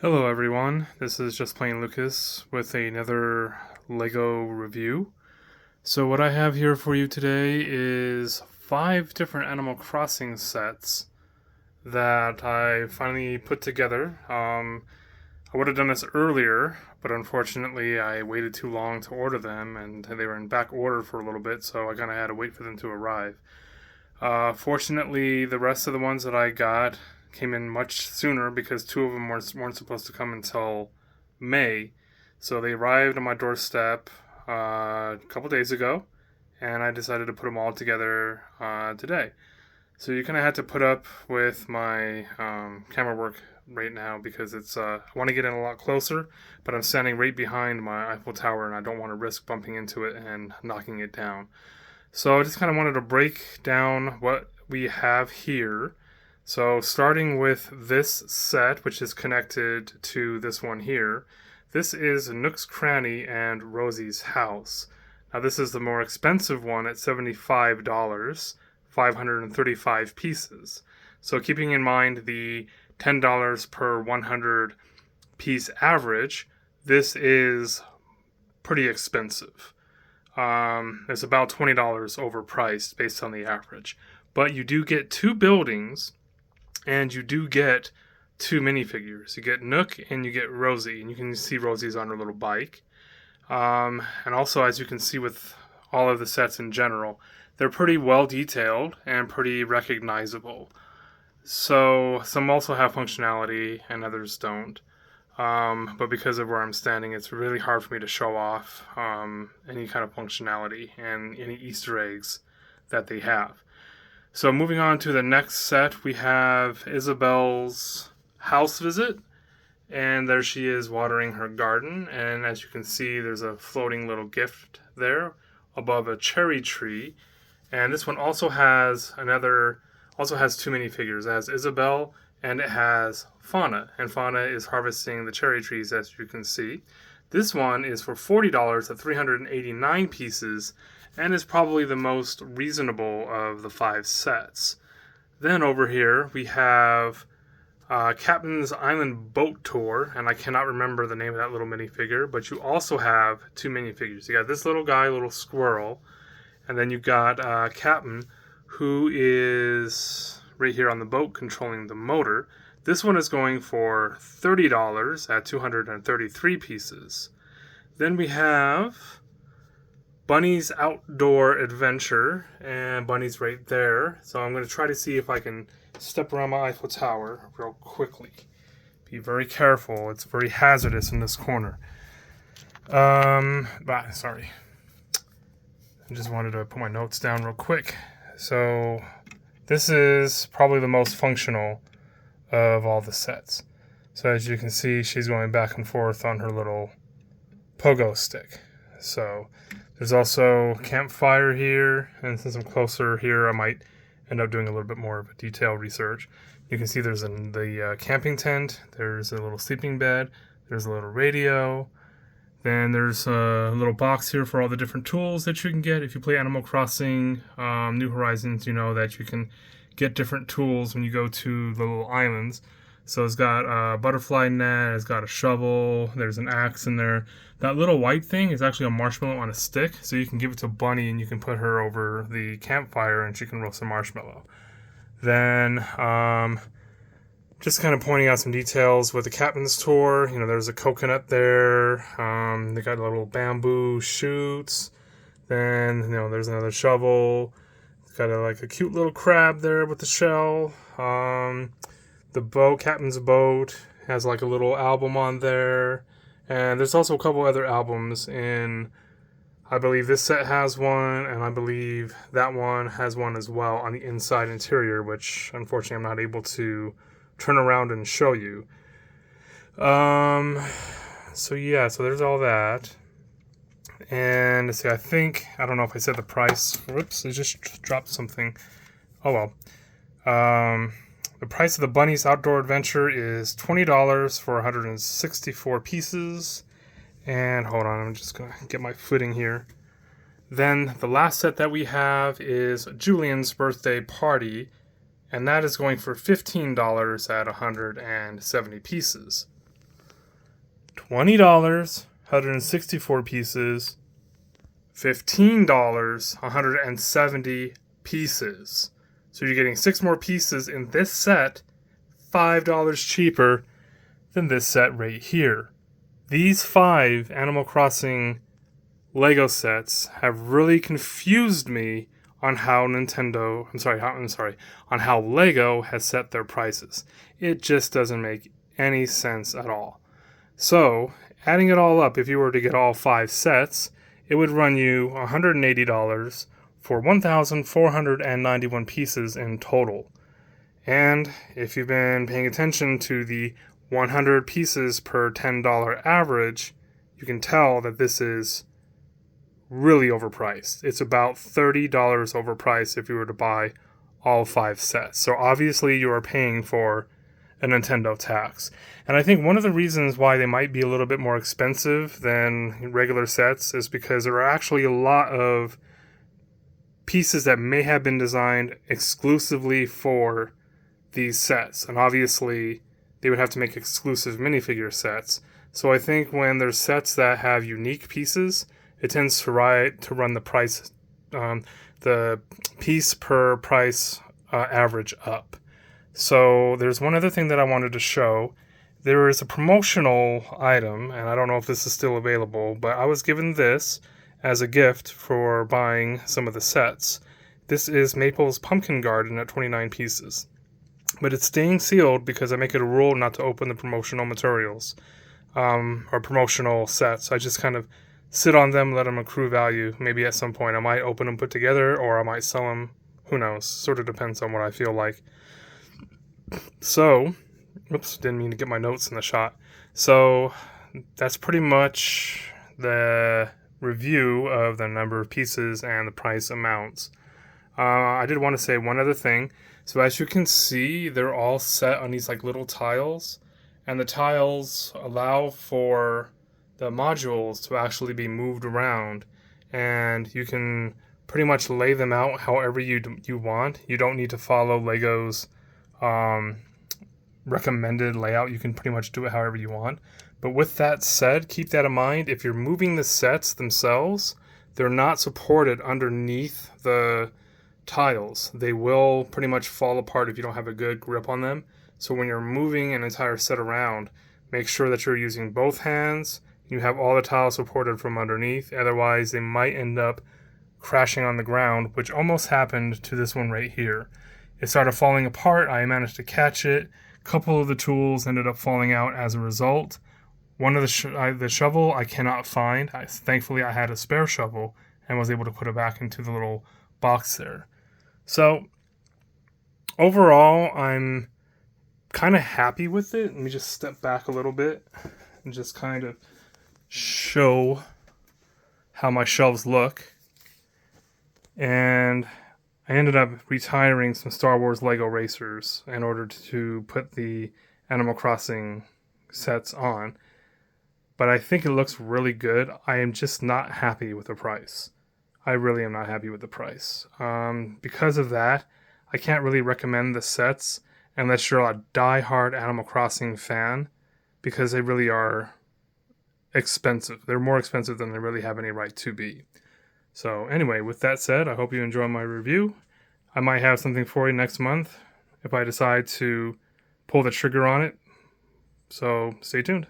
Hello everyone, this is Just Plain Lucas with another LEGO review. So what I have here for you today is 5 different Animal Crossing sets that I finally put together. I would have done this earlier, but unfortunately I waited too long to order them and they were in back order for a little bit, so I kind of had to wait for them to arrive. Fortunately, the rest of the ones that I got came in much sooner because 2 of them weren't supposed to come until May. So they arrived on my doorstep a couple days ago, and I decided to put them all together today. So you kind of had to put up with my camera work right now because I want to get in a lot closer, but I'm standing right behind my Eiffel Tower and I don't want to risk bumping into it and knocking it down. So I just kind of wanted to break down what we have here. So starting with this set, which is connected to this one here, this is Nook's Cranny and Rosie's House. Now this is the more expensive one at $75, 535 pieces. So keeping in mind the $10 per 100 piece average, this is pretty expensive. It's about $20 overpriced based on the average. But you do get 2 buildings and you do get 2 minifigures. You get Nook and you get Rosie, and you can see Rosie's on her little bike. And also, as you can see with all of the sets in general, they're pretty well detailed and pretty recognizable. So some also have functionality and others don't. But because of where I'm standing, it's really hard for me to show off any kind of functionality and any Easter eggs that they have. So moving on to the next set, we have Isabelle's house visit. And there she is watering her garden. And as you can see, there's a floating little gift there above a cherry tree. And this one also has 2 minifigures. It has Isabelle and it has Fauna. And Fauna is harvesting the cherry trees, as you can see. This one is for $40 at 389 pieces and is probably the most reasonable of the 5 sets. Then over here we have Captain's Island Boat Tour, and I cannot remember the name of that little minifigure, but you also have 2 minifigures. You got this little guy, little squirrel, and then you got Captain, who is right here on the boat controlling the motor. This one is going for $30 at 233 pieces. Then we have Bunny's Outdoor Adventure, and Bunny's right there. So I'm going to try to see if I can step around my Eiffel Tower real quickly. Be very careful. It's very hazardous in this corner. Sorry. I just wanted to put my notes down real quick. So this is probably the most functional of all the sets. So as you can see, she's going back and forth on her little pogo stick. So there's also campfire here, and since I'm closer here, I might end up doing a little bit more of a detailed research. You can see there's the camping tent, there's a little sleeping bed, there's a little radio, then there's a little box here for all the different tools that you can get. If you play Animal Crossing New Horizons, you know that you can get different tools when you go to the little islands. So it's got a butterfly net, it's got a shovel, there's an axe in there. That little white thing is actually a marshmallow on a stick, so you can give it to Bunny and you can put her over the campfire and she can roast a marshmallow. Then, just kind of pointing out some details with the Captain's Tour. You know, there's a coconut there. They got little bamboo shoots. Then, you know, there's another shovel. It's got a cute little crab there with the shell. The boat, Captain's Boat, has like a little album on there. And there's also a couple other albums in, I believe this set has one, and I believe that one has one as well on the inside interior, which unfortunately I'm not able to turn around and show you. So there's all that. And let's see, I don't know if I said the price. Whoops, I just dropped something. Oh well. The price of the Bunny's Outdoor Adventure is $20 for 164 pieces. And hold on, I'm just going to get my footing here. Then the last set that we have is Julian's Birthday Party, and that is going for $15 at 170 pieces. $20, 164 pieces. $15, 170 pieces. So you're getting 6 more pieces in this set, $5 cheaper than this set right here. These 5 Animal Crossing Lego sets have really confused me on how on how Lego has set their prices. It just doesn't make any sense at all. So, adding it all up, if you were to get all 5 sets, it would run you $180 for 1,491 pieces in total. And if you've been paying attention to the 100 pieces per $10 average, you can tell that this is really overpriced. It's about $30 overpriced if you were to buy all 5 sets. So obviously you are paying for a Nintendo tax. And I think one of the reasons why they might be a little bit more expensive than regular sets is because there are actually a lot of pieces that may have been designed exclusively for these sets. And obviously they would have to make exclusive minifigure sets. So I think when there's sets that have unique pieces, it tends to run the price, the piece per price average up. So there's one other thing that I wanted to show. There is a promotional item, and I don't know if this is still available, but I was given this as a gift for buying some of the sets. This is Maple's Pumpkin Garden at 29 pieces. But it's staying sealed because I make it a rule not to open the promotional materials or promotional sets. I just kind of sit on them, let them accrue value. Maybe at some point I might open them put together, or I might sell them. Who knows? Sort of depends on what I feel like. So, oops, didn't mean to get my notes in the shot. So, that's pretty much the review of the number of pieces and the price amounts. I did want to say one other thing. So as you can see, they're all set on these like little tiles, and the tiles allow for the modules to actually be moved around, and you can pretty much lay them out however you want. You don't need to follow Lego's recommended layout. You can pretty much do it however you want. But with that said, keep that in mind. If you're moving the sets themselves, they're not supported underneath the tiles. They will pretty much fall apart if you don't have a good grip on them. So when you're moving an entire set around, make sure that you're using both hands. You have all the tiles supported from underneath. Otherwise, they might end up crashing on the ground, which almost happened to this one right here. It started falling apart. I managed to catch it. A couple of the tools ended up falling out as a result. One of the shovel I cannot find. Thankfully, I had a spare shovel and was able to put it back into the little box there. So, overall, I'm kind of happy with it. Let me just step back a little bit and just kind of show how my shelves look. And I ended up retiring some Star Wars Lego racers in order to put the Animal Crossing sets on. But I think it looks really good. I am just not happy with the price. I really am not happy with the price. Because of that, I can't really recommend the sets unless you're a die-hard Animal Crossing fan, because they really are expensive. They're more expensive than they really have any right to be. So anyway, with that said, I hope you enjoy my review. I might have something for you next month if I decide to pull the trigger on it. So stay tuned.